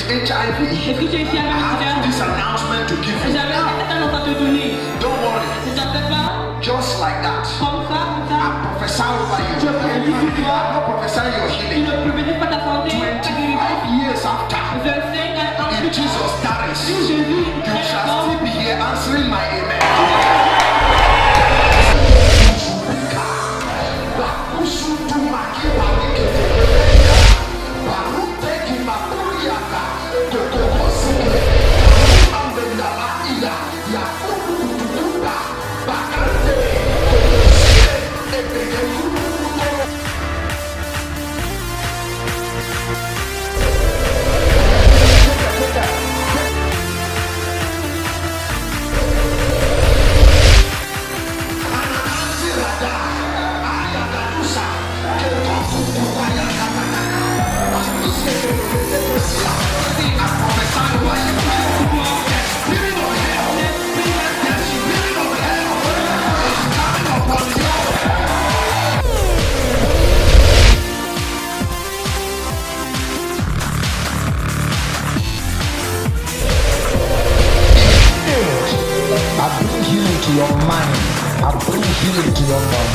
HIV? I have this announcement to give you now. Don't worry. Just like that. I prophesy over you. I'm not prophesying your healing. 25 years after, if Jesus tarries, you shall still be here answering my amen. I bring healing to your mind. I bring healing to your mind.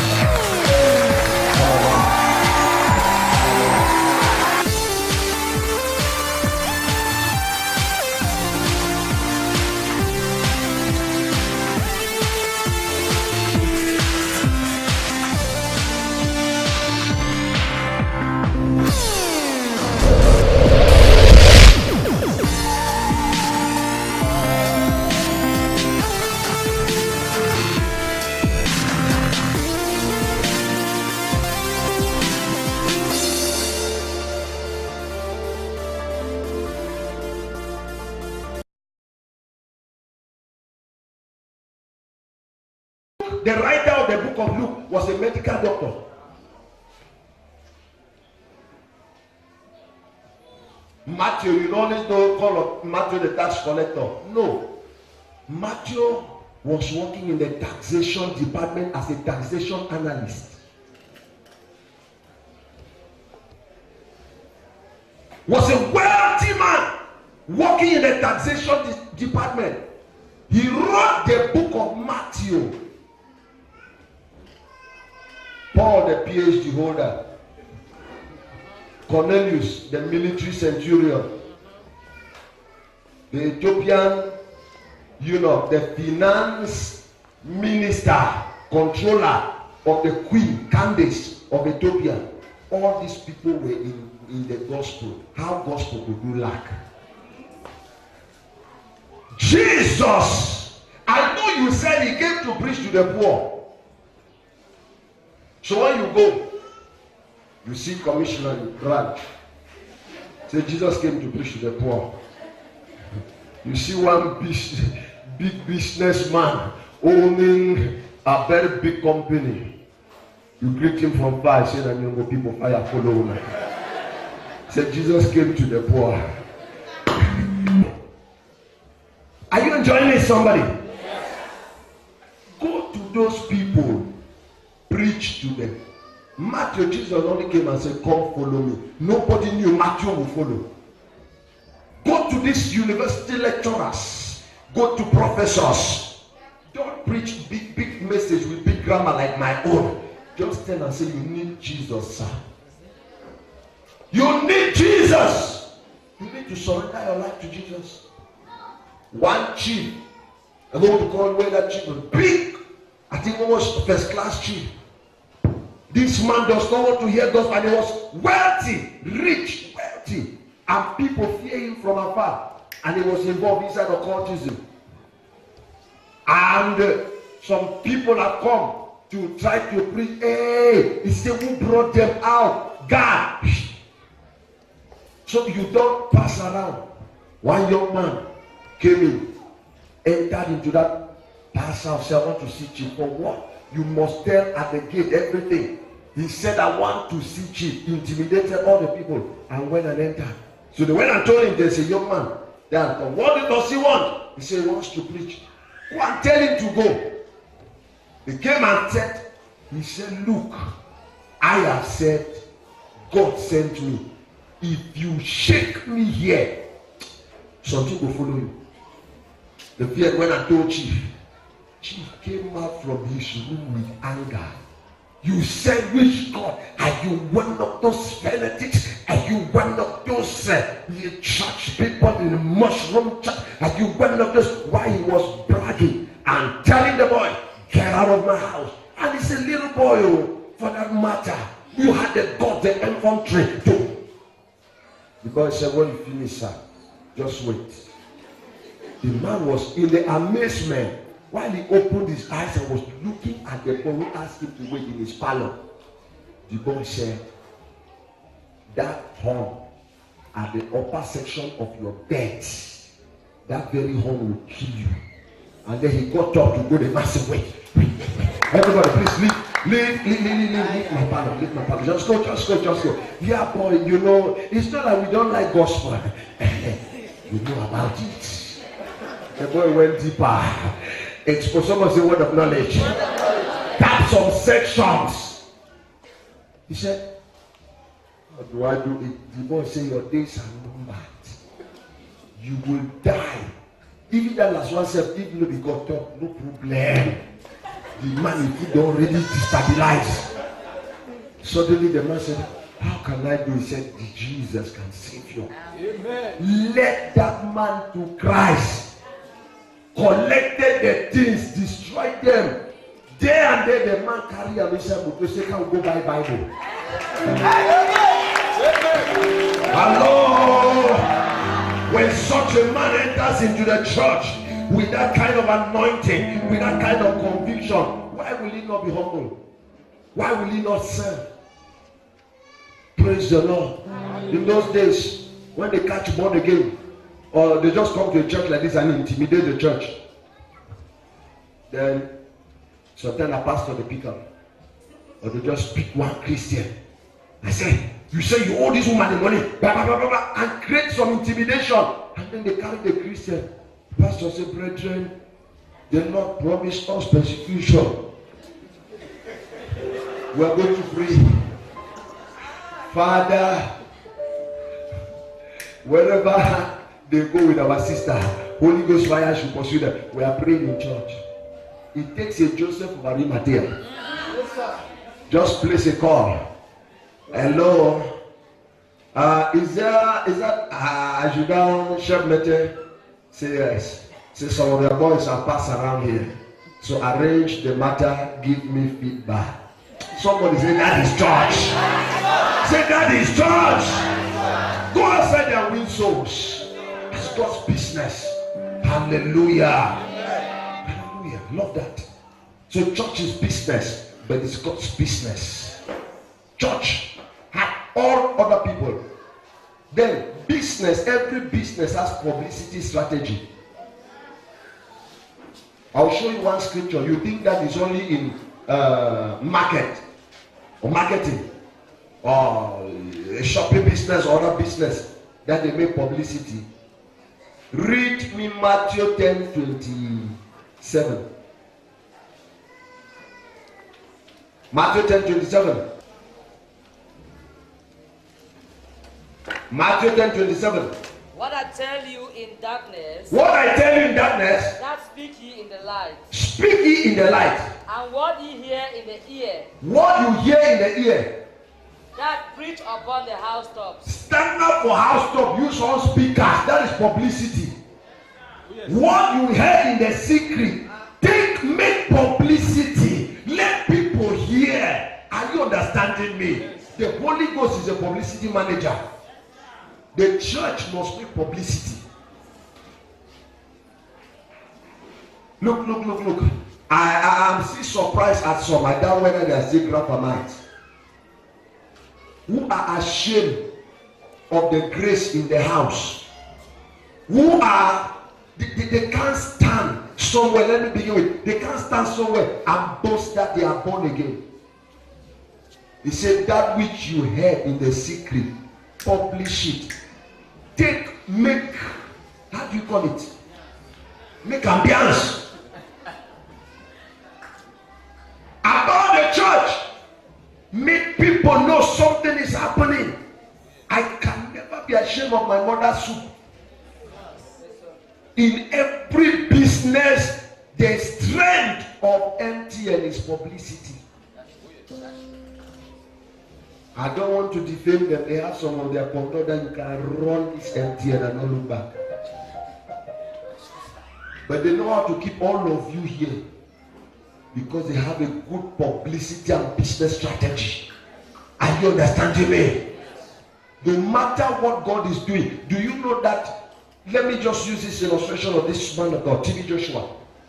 The writer of the book of Luke was a medical doctor. Matthew, you always know call of Matthew the tax collector. No. Matthew was working in the taxation department as a taxation analyst. Was a wealthy man working in the taxation department. He wrote the book of Matthew. Paul, the PhD holder. Cornelius, the military centurion. The Ethiopian eunuch, the finance minister, controller of the queen, Candace of Ethiopia. All these people were in the gospel. How gospel could you lack? Jesus, I know you said he came to preach to the poor. So when you go, you see commissioner, you cry. Say Jesus came to preach to the poor. You see one big businessman owning a very big company. You greet him from far, say that young people fire follow him. Say Jesus came to the poor. Are you enjoying it, somebody? Yes. Go to those people. Preach to them. Matthew, Jesus only came and said, come follow me. Nobody knew Matthew will follow. Go to these university lecturers. Go to professors. Don't preach big message with big grammar like my own. Just tell and say, you need Jesus, sir. You need Jesus. You need to surrender your life to Jesus. One chief, I don't want to call where that chief was big. I think almost first class chief. This man does not want to hear gospel, and he was wealthy, rich, wealthy, and people fear him from afar. And he was involved inside occultism. And some people have come to try to preach. Hey, he said, who brought them out? God. So you don't pass around. One young man came in, entered into that pastor house. I want to see chief. For what? You must tell at the gate everything. He said, I want to see chief. Intimidated all the people and went and entered. So they went and told him, there's a young man there. What does he want? He said, he wants to preach. Go and tell him to go. He came and said, he said, look, I have said, God sent me. If you shake me here, something will follow you. The fear when I told Chief came out from his room with anger. You said, which God? Are you one of those fanatics? Are you one of those church people in the mushroom church? Are you one of those? Why he was bragging and telling the boy, get out of my house. And it's a little boy, for that matter. You had the God, the infantry too. The boy said, when you finish, sir, just wait. The man was in the amazement. While he opened his eyes and was looking at the boy who asked him to wait in his parlor, the boy said, that horn at the upper section of your bed, that very horn will kill you. And then he got up to go the massive way. Everybody, please leave my parlor, leave my parlor. Just go. Yeah, boy, you know, it's not that we don't like gospel. We know about it. The boy went deeper. Expose someone the word of knowledge. Tap some sections. He said, what do I do? The boy said, your days are numbered. You will die. Even that last one said, even though he got up, no problem. The man he already destabilized. Suddenly the man said, how can I do? He said, Jesus can save you. Amen. Let that man to Christ. Collected the things, destroyed them. Day and day the man carry a mission to say, can we go buy Bible? Hello. When such a man enters into the church with that kind of anointing, with that kind of conviction, why will he not be humble? Why will he not serve? Praise the Lord. In those days, when they catch born again, or they just come to a church like this and intimidate the church, then sometimes a pastor they pick up, or they just pick one Christian. I say, you say you owe this woman the money, blah, blah, blah, blah, blah, and create some intimidation. And then they carry the Christian. The pastor say, brethren, the Lord promised us persecution. We are going to pray. Father, wherever they go with our sister, Holy Ghost fire should pursue them. We are praying in church. It takes a Joseph of Arimathea. Just place a call. Hello. Is that Ajudan Shebmete? Say yes. Say some of the boys are passed around here. So arrange the matter, give me feedback. Somebody say that is church. Say that is church. Go outside and win souls. It's God's business. Hallelujah. Hallelujah. Love that. So church is business, but it's God's business. Church had all other people. Then business, every business has publicity strategy. I'll show you one scripture. You think that is only in market or marketing or a shopping business or other business that they make publicity. Read me Matthew 10:27. Matthew 10:27. Matthew 10:27. What I tell you in darkness, that speak ye in the light. Speak ye in the light. And what ye hear in the ear, what you hear in the ear, that preach upon the housetops. Stand up for housetop. Use on speakers. That is publicity. Yes. What you hear in the secret, make publicity. Let people hear. Are you understanding me? Yes. The Holy Ghost is a publicity manager. The church must make publicity. Look. I am still surprised at some. I doubt whether they are still grandparents who are ashamed of the grace in the house. Who are they can't stand somewhere. Let me begin with. They can't stand somewhere and boast that they are born again. He said that which you heard in the secret, publish it. Make, how do you call it? Make ambience about the church. Make people know something is happening. I can never be ashamed of my mother's soup. In every business, the strength of MTN is publicity. I don't want to defame them. They have some of their conduct that you can run this MTN and not look back. But they know how to keep all of you here because they have a good publicity and business strategy. Are you understanding me? No matter what God is doing, do you know that? Let me just use this illustration of this man of God, TB Joshua.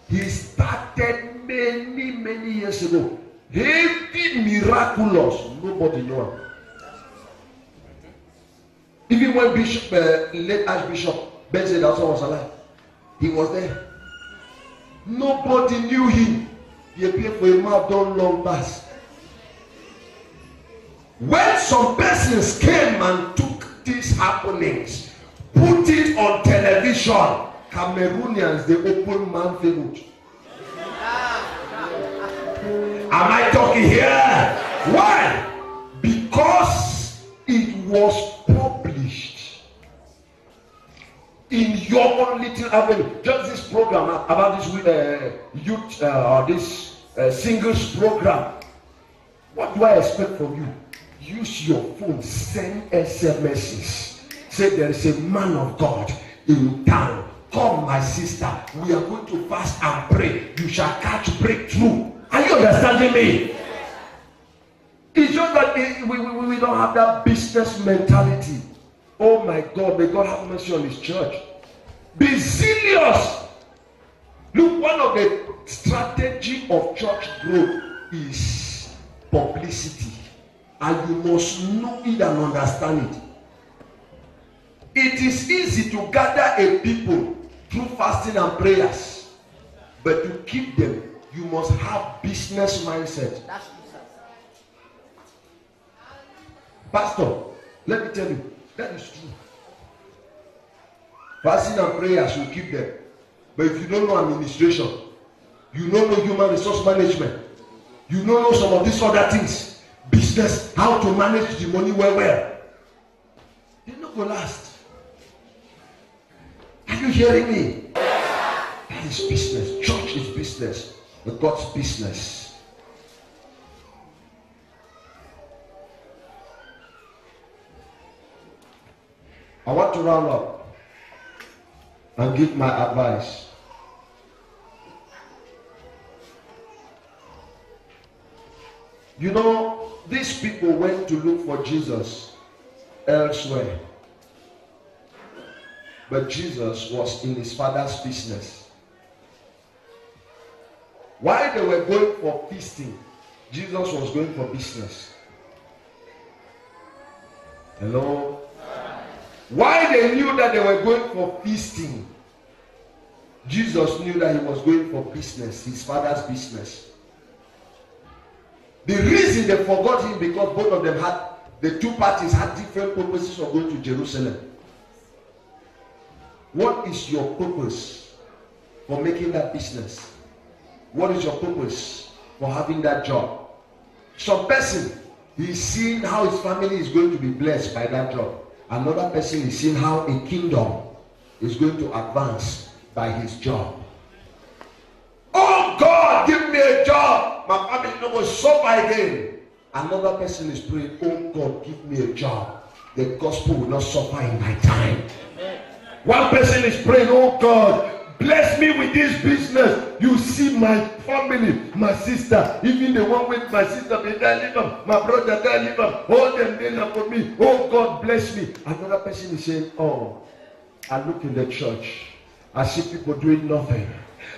He started many years ago. Heavy, miraculous. Nobody knew him. Even when Bishop, late Archbishop Benson was alive, he was there. Nobody knew him. He appeared for a man done long past. When some persons came and took these happenings, put it on television, Cameroonians, they open man Facebook. Am I talking here? Why? Because it was published in your own little avenue. Just this program about this youth or this singles program. What do I expect from you? Use your phone, send SMSs. Say there is a man of God in town. Come, my sister. We are going to fast and pray. You shall catch breakthrough. Are you understanding me? It's just that we don't have that business mentality. Oh my God, may God have mercy on his church. Be serious. Look, one of the strategy of church growth is publicity. And you must know it and understand it. It is easy to gather a people through fasting and prayers. But to keep them, you must have business mindset. Pastor, let me tell you, that is true. Fasting and prayers will keep them. But if you don't know administration, you don't know human resource management, you don't know some of these other things, business, how to manage the money well, they're not going to last. Are you hearing me? That is business. Church is business. But God's business. I want to round up and give my advice. You know, these people went to look for Jesus elsewhere. But Jesus was in his Father's business. While they were going for feasting, Jesus was going for business. Hello? While they knew that they were going for feasting, Jesus knew that he was going for business, his Father's business. The reason they forgot him because both of them had, the two parties had different purposes of going to Jerusalem. What is your purpose for making that business? What is your purpose for having that job? Some person, he's seeing how his family is going to be blessed by that job. Another person is seeing how a kingdom is going to advance by his job. Oh God, give me a job. My family no will suffer again. Another person is praying, oh God, give me a job. The gospel will not suffer in my time. One person is praying, oh God, bless me with this business. You see my family, my sister, even the one with my sister, they live up, my brother, they live up, all them they love for me. Oh God, bless me. Another person is saying, oh, I look in the church, I see people doing nothing.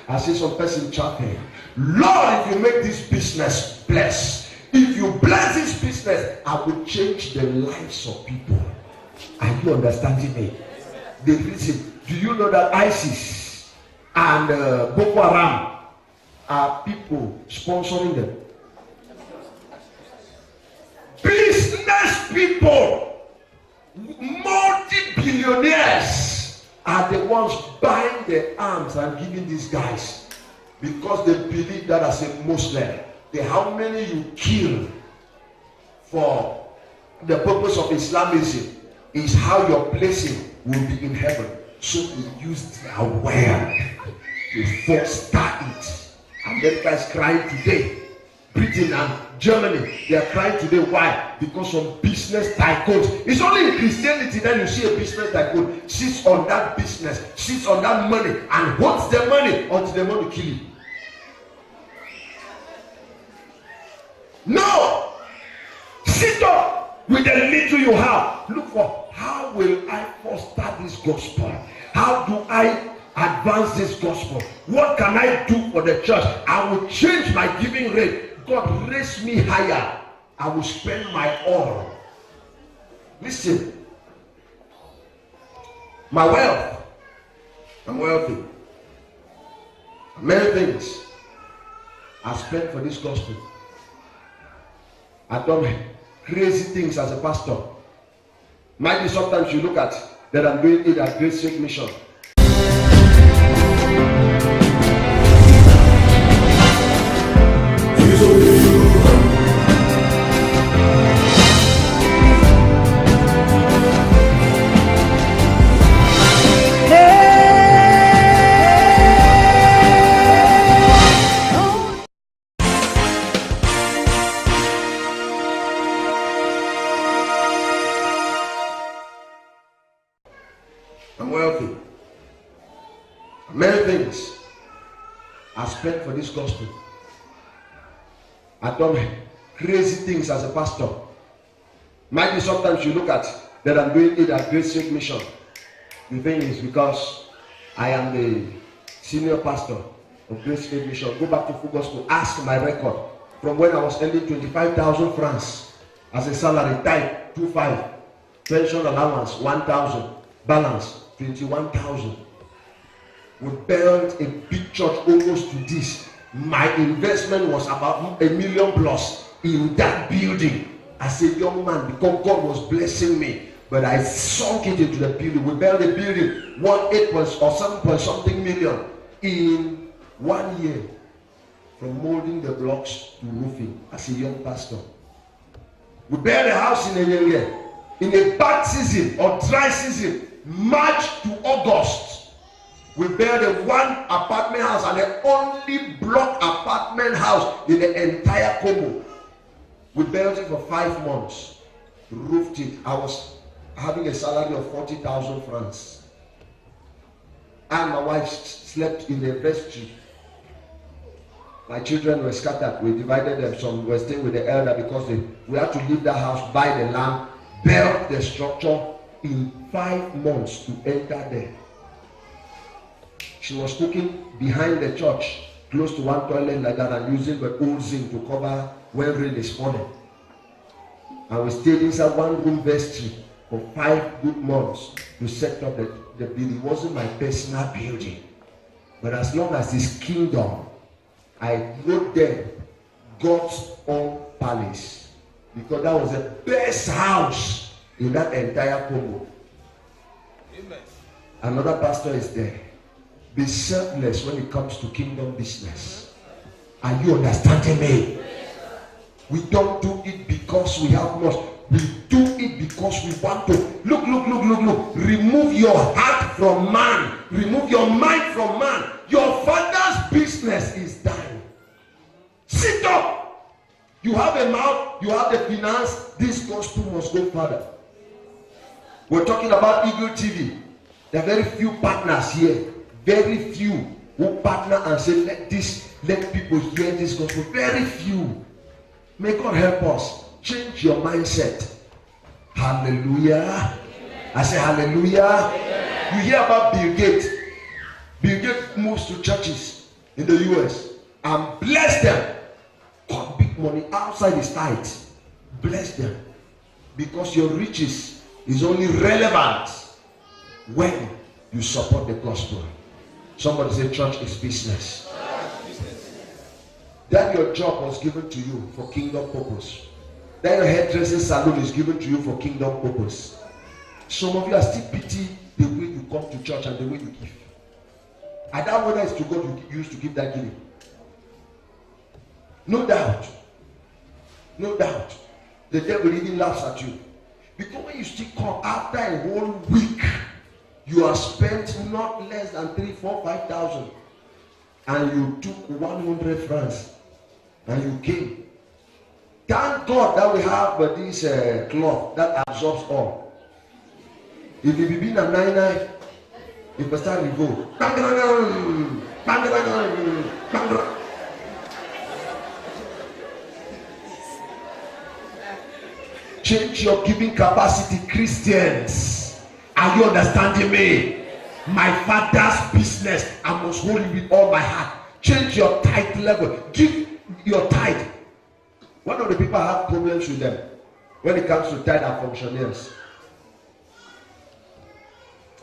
I see some person chatting. Lord, if you make this business bless, if you bless this business, I will change the lives of people. Are you understanding me? The reason, do you know that ISIS and Boko Haram are people sponsoring them? Business people, multi-billionaires are the ones buying the arms and giving these guys because they believe that as a Muslim, the how many you kill for the purpose of Islamism is how your placing will be in heaven. So they use their wealth to foster it. America is crying today. Britain and Germany, they are crying today. Why? Because of business tycoons. It's only in Christianity that you see a business tycoon sits on that business, sits on that money, and holds the money until they want to kill you. No! Sit up with the little you have. Look for, how will I foster this gospel? How do I advance this gospel? What can I do for the church? I will change my giving rate. God raise me higher. I will spend my all. Listen, my wealth, I'm wealthy. Many things I spent for this gospel. I've done crazy things as a pastor. Might be sometimes you look at that I'm doing it at Great Sake Mission. I'm wealthy. Many things I spent for this gospel. I've done crazy things as a pastor. Might be sometimes you look at that I'm doing it at Great Sake Mission. The thing is, because I am the senior pastor of Great Sake Mission. Go back to Full Gospel, ask my record from when I was earning 25,000 francs as a salary, type 25, pension allowance 1,000, balance 21,000. We built a big church almost to this. My investment was about $1 million plus in that building. As a young man, because God was blessing me, but I sunk it into the building. We built a building 1.8 or 7 something million in 1 year, from molding the blocks to roofing as a young pastor. We built a house in a year, in a bad season or dry season, March to August. We built a 1 apartment house and the only block apartment house in the entire Congo. We built it for 5 months, roofed it. I was having a salary of 40,000 francs. And my wife slept in the vestry. My children were scattered. We divided them. Some were staying with the elder because we had to leave the house, buy the land, build the structure in 5 months to enter there. She was cooking behind the church, close to one toilet like that, and using the old zinc to cover when rain is falling. And we stayed inside one room vestry for 5 good months to set up the building. It wasn't my personal building, but as long as it's kingdom, I wrote there God's own palace, because that was the best house in that entire Congo. Amen. Another pastor is there. Be selfless when it comes to kingdom business. Are you understanding me? We don't do it because we have much. We do it because we want to. Look. Remove your heart from man. Remove your mind from man. Your father's business is dying. Sit up. You have a mouth. You have the finance. This gospel must go further. We're talking about Eagle TV. There are very few partners here. Very few who partner and say, let people hear this gospel. Very few. May God help us. Change your mindset. Hallelujah. Amen. I say hallelujah. Amen. You hear about Bill Gates. Bill Gates moves to churches in the US and bless them. Got big money outside his tithes. Bless them. Because your riches is only relevant when you support the gospel. Somebody say church is business. That your job was given to you for kingdom purpose. That your hairdressing salon is given to you for kingdom purpose. Some of you are still pity the way you come to church and the way you give. I doubt whether it's to God you used to give that giving. No doubt. No doubt. The devil even laughs at you. Because when you still come after a whole week You have spent not less than 3, 4, 5,000, and you took 100 francs, and you came. Thank God that we have this cloth that absorbs all. If you be in a 99, if you start to go, change your giving capacity, Christians. Are you understanding me? My Father's business, I must hold it with all my heart. Change your tithe level. Give your tithe. One of the people I have problems with them when it comes to tithe are functionaries.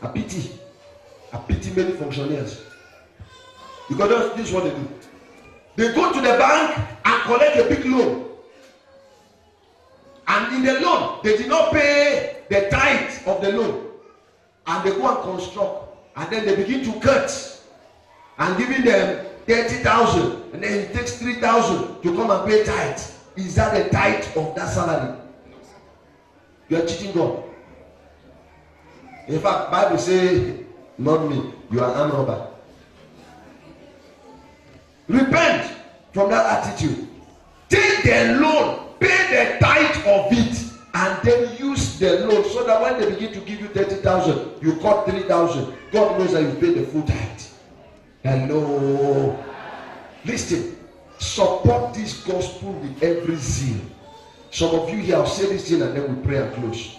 I pity many functionaries. Because this is what they do. They go to the bank and collect a big loan. And in the loan, they did not pay the tithe of the loan. And they go and construct. And then they begin to cut. And giving them 30,000. And then it takes 3,000 to come and pay tithe. Is that the tithe of that salary? You are cheating God. In fact, Bible says, not me, you are an armed robber. Repent from that attitude. Take the loan, pay the tithe of it, and then use the loan so that when they begin to give you 30,000, you cut 3,000. God knows that you pay the full tithe. Hello. Listen, support this gospel with every zeal. Some of you here, I'll say this thing and then we pray and close.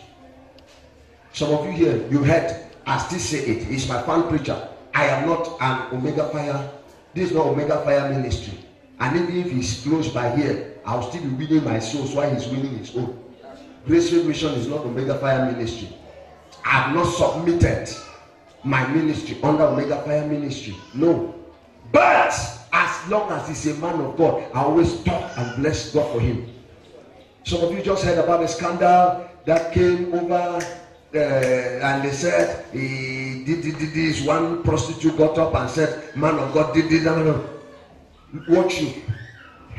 Some of you here, you heard, I still say it. He's my fan preacher. I am not an Omega Fire. This is not Omega Fire ministry. And even if he's close by here, I'll still be winning my souls while he's winning his own. Grace Mission is not Omega Fire ministry. I have not submitted my ministry under Omega Fire ministry. No. But as long as he's a man of God, I always talk and bless God for him. Some of you just heard about the scandal that came over. And they said he did this. One prostitute got up and said, "Man of God did this." Watch you.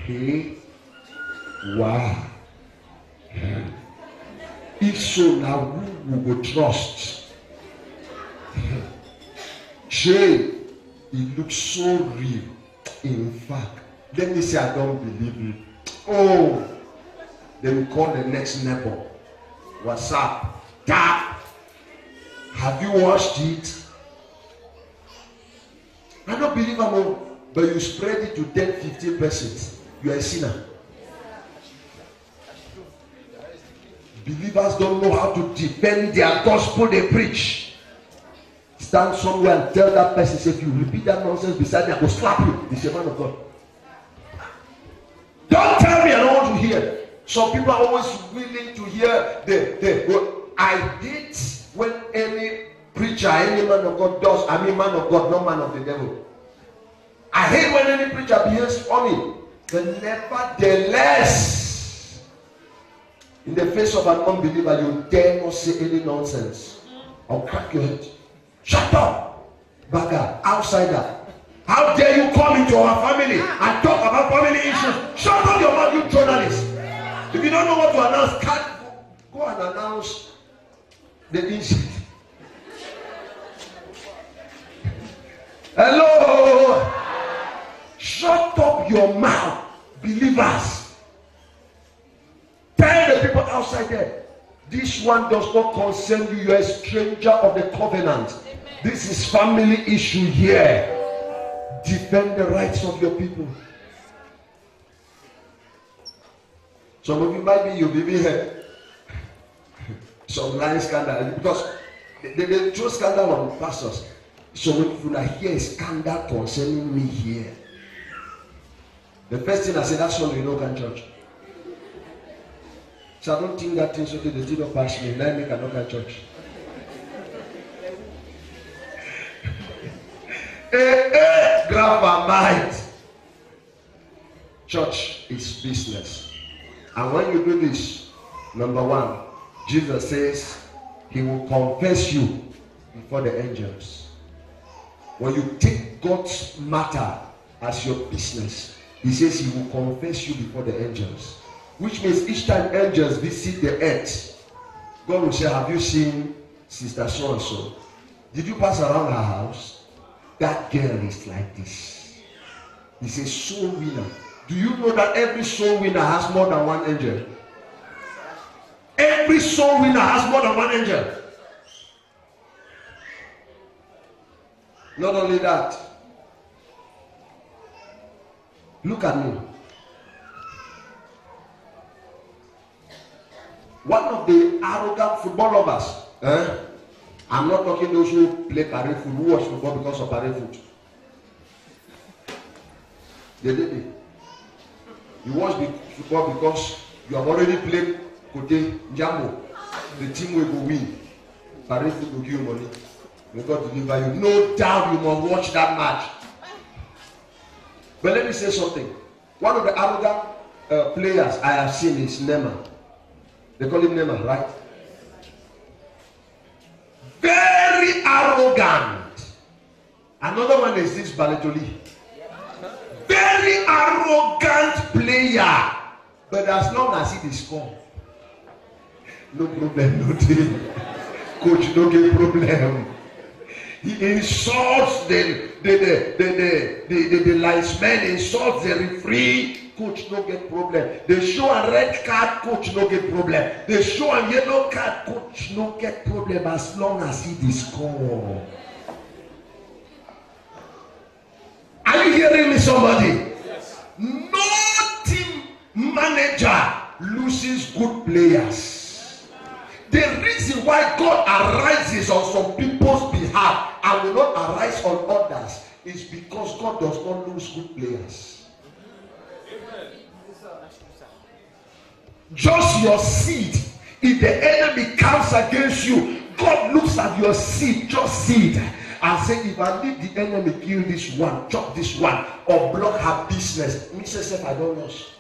Hey, wow. If so, now who will trust? Shame. It looks so real. In fact, let me say I don't believe it. Oh, then we call the next neighbor. What's up? Tap. Have you watched it? I don't believe I'm on, but you spread it to 10-15%. You are a sinner. Believers don't know how to defend their gospel they preach. Stand somewhere and tell that person, say, if you repeat that nonsense beside me, I will slap you. He's a man of God. Don't tell me I don't want to hear. Some people are always willing to hear I hate when any preacher, any man of God does, man of God, not man of the devil. I hate when any preacher behaves funny. But nevertheless, in the face of an unbeliever, you dare not say any nonsense. I'll crack your head. Shut up, bagger, outsider. How dare you come into our family and talk about family issues? Shut up your mouth, you journalist. If you don't know what to announce, go and announce the incident. Hello. Shut up your mouth, believers. Tell the people outside there, this one does not concern you. You are a stranger of the covenant. Amen. This is family issue here. Defend the rights of your people. Some of you might be, you'll be here. Some lying scandal, because they throw scandal on pastors. So if you hear a scandal concerning me here, the first thing I say, that's all you know, can church. So I don't think that thing so they did not pass me. Now I make another church. Grab my mind. Church is business. And when you do this, number one, Jesus says he will confess you before the angels. When you take God's matter as your business, he says he will confess you before the angels. Which means each time angels visit the earth, God will say, have you seen Sister so-and-so? Did you pass around her house? That girl is like this. It's a soul winner. Do you know that every soul winner has more than one angel? Every soul winner has more than one angel. Not only that, look at me. One of the arrogant football lovers, I'm not talking those who play parade foot, who watch football because of parade foot. They did it. You watch the football because you have already played Kote Jambo. The team will go win. Parade foot will give you money. May God deliver you. No doubt you must watch that match. But let me say something. One of the arrogant players I have seen is Neymar. They call him Neymar, right? Very arrogant. Another one is this Balotelli. Very arrogant player. But as long as he score, no problem, no deal. Coach, no get problem. He insults the linesman, insults the referee. Coach, no get problem. They show a red card, coach, no get problem. They show a yellow card, coach, no get problem as long as he score. Are you hearing me, somebody? Yes. No team manager loses good players. The reason why God arises on some people's behalf and will not arise on others is because God does not lose good players. Just your seed. If the enemy comes against you, God looks at your seed, just seed, and say, if I leave the enemy kill this one, chop this one, or block her business, me say, I don't lose.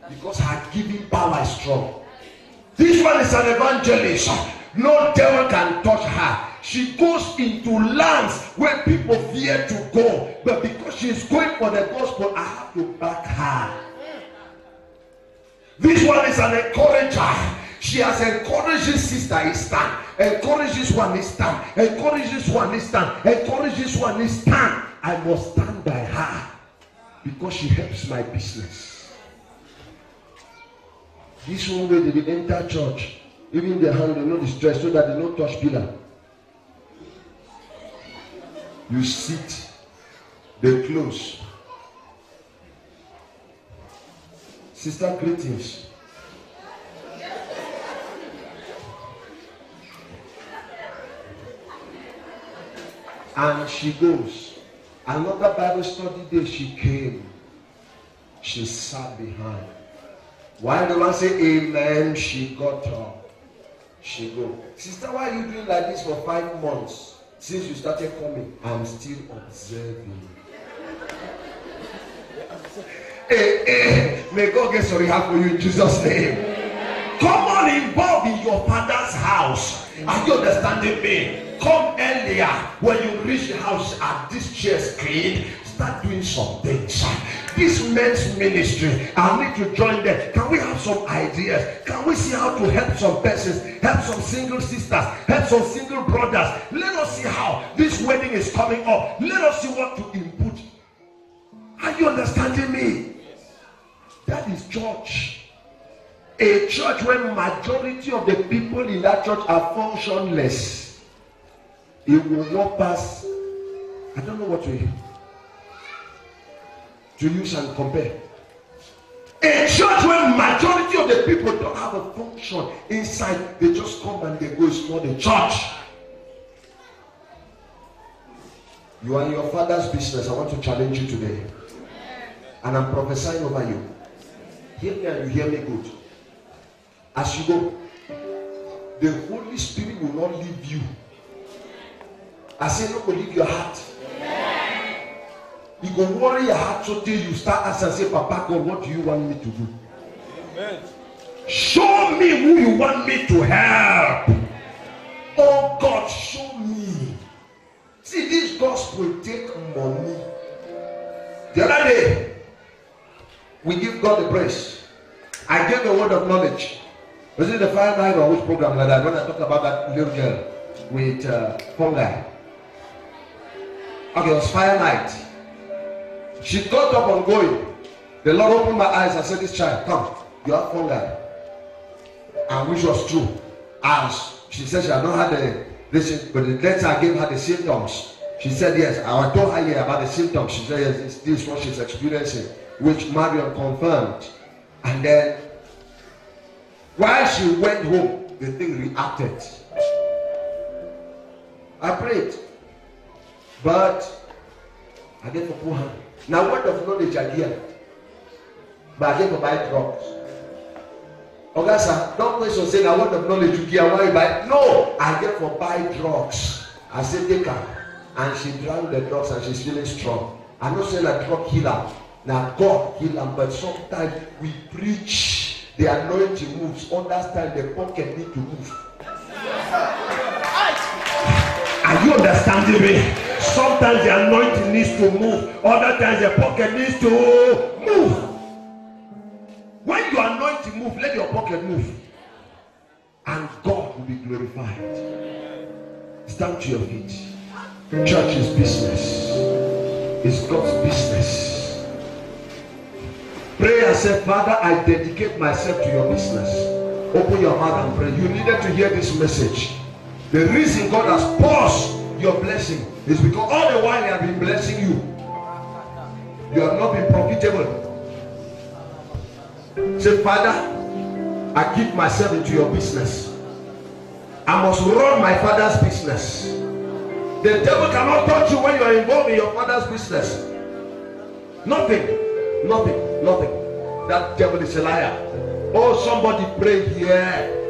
Because her giving power is strong. This one is an evangelist. No devil can touch her. She goes into lands where people fear to go. But because she is going for the gospel, I have to back her. This one is an encourager. She has encouraged this sister, he stand. Encourage this one, he stand. Encourage this one, he stand. Encourage this one, he stand. I must stand by her because she helps my business. This one way they enter church, even their hand, they know the stress so that they don't touch pillar. You sit, they close. Sister, greetings. And she goes. Another Bible study day, she came. She sat behind. While the one say amen, she got up. She go. Sister, why are you doing like this for 5 months? Since you started coming, I'm still observing. May God get sorry for you in Jesus' name. Come on, involved in your father's house. Are you understanding me? Come earlier when you reach the house and this chair's clean. Start doing some things. This men's ministry, I need to join them. Can we have some ideas? Can we see how to help some persons, help some single sisters, help some single brothers? Let us see how this wedding is coming up. Let us see what to input. Are you understanding me? That is church. A church where majority of the people in that church are functionless. It will walk past. I don't know what to use and compare. A church where majority of the people don't have a function inside, they just come and they go. It's not a church. You are in your father's business. I want to challenge you today. And I'm prophesying over you. Hear me and you hear me good. As you go, the Holy Spirit will not leave you. I say no will leave your heart. You go worry your heart so till you start asking and say, Papa God, what do you want me to do? Amen. Show me who you want me to help. Oh God, show me. See, this gospel take money. The other day, we give God the praise. I gave the word of knowledge. Was it the Fire Night or which program like that? When I talked about that little girl with fungi. Okay, it was fire night. She got up on going. The Lord opened my eyes and said, this child, come, you have fungi. And which was true. As she said she had not had this, but the next I gave her the symptoms. She said yes. I told her about the symptoms. She said yes, this is what she's experiencing, which Marion confirmed. And then while she went home, the thing reacted. I prayed, but I gave her poor hand. Now, word of knowledge I hear, but I gave her buy drugs. Okay, sir, don't waste on saying a word of knowledge you give. Why you buy? No, I gave her buy drugs. I said take her, and she drank the drugs, and she's feeling strong. I'm not saying a drug healer. Now God heal them, but sometimes we preach the anointing moves. Understand the pocket need to move. Are you understanding me? Sometimes the anointing needs to move. Other times the pocket needs to move. When your anointing move, let your pocket move, and God will be glorified. Stand to your feet. Church is business. It's God's business. Pray and say, Father, I dedicate myself to your business. Open your mouth and pray. You needed to hear this message. The reason God has paused your blessing is because all the while He has been blessing you, you have not been profitable. Say, Father, I give myself into your business. I must run my Father's business. The devil cannot touch you when you are involved in your Father's business. Nothing. That devil is a liar. Oh, somebody pray here.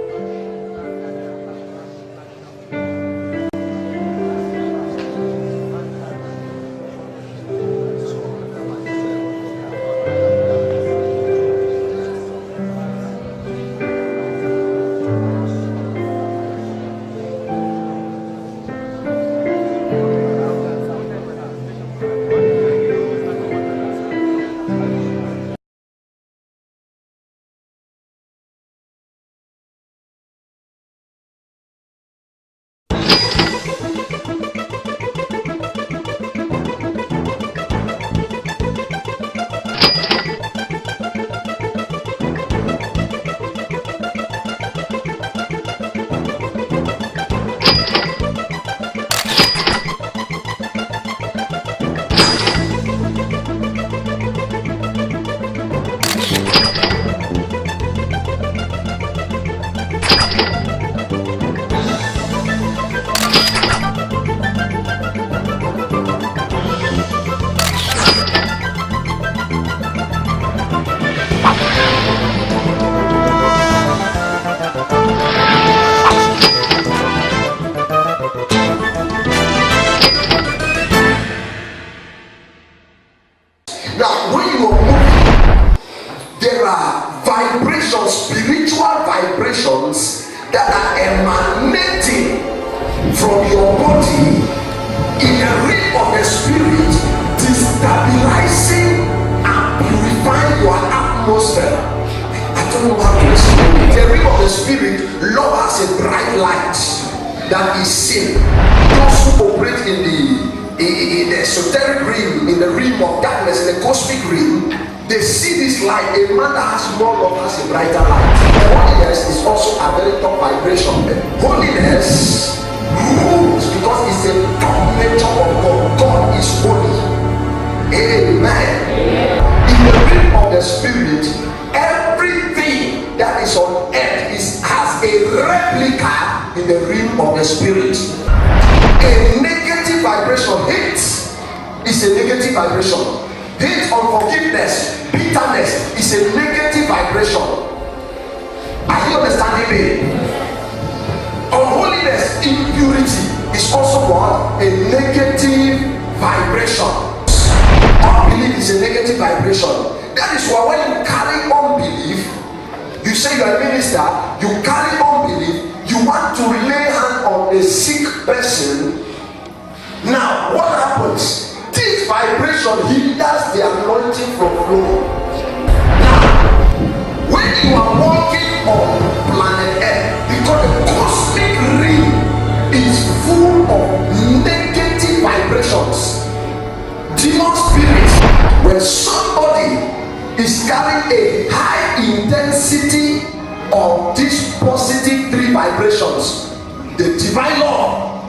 is carrying a high intensity of these positive three vibrations: the divine law,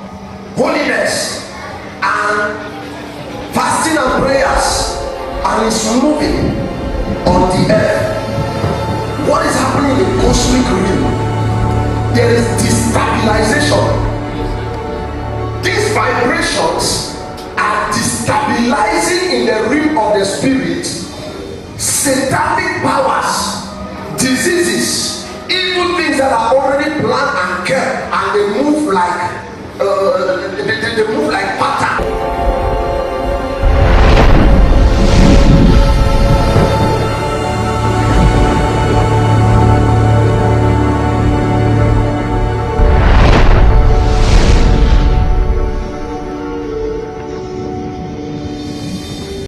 holiness, and fasting and prayers, and is moving on the earth. What is happening in the cosmic realm? There is destabilization. These vibrations are destabilizing in the realm of the spirit satanic powers, diseases, evil things that are already planned and kept, and they move like they move like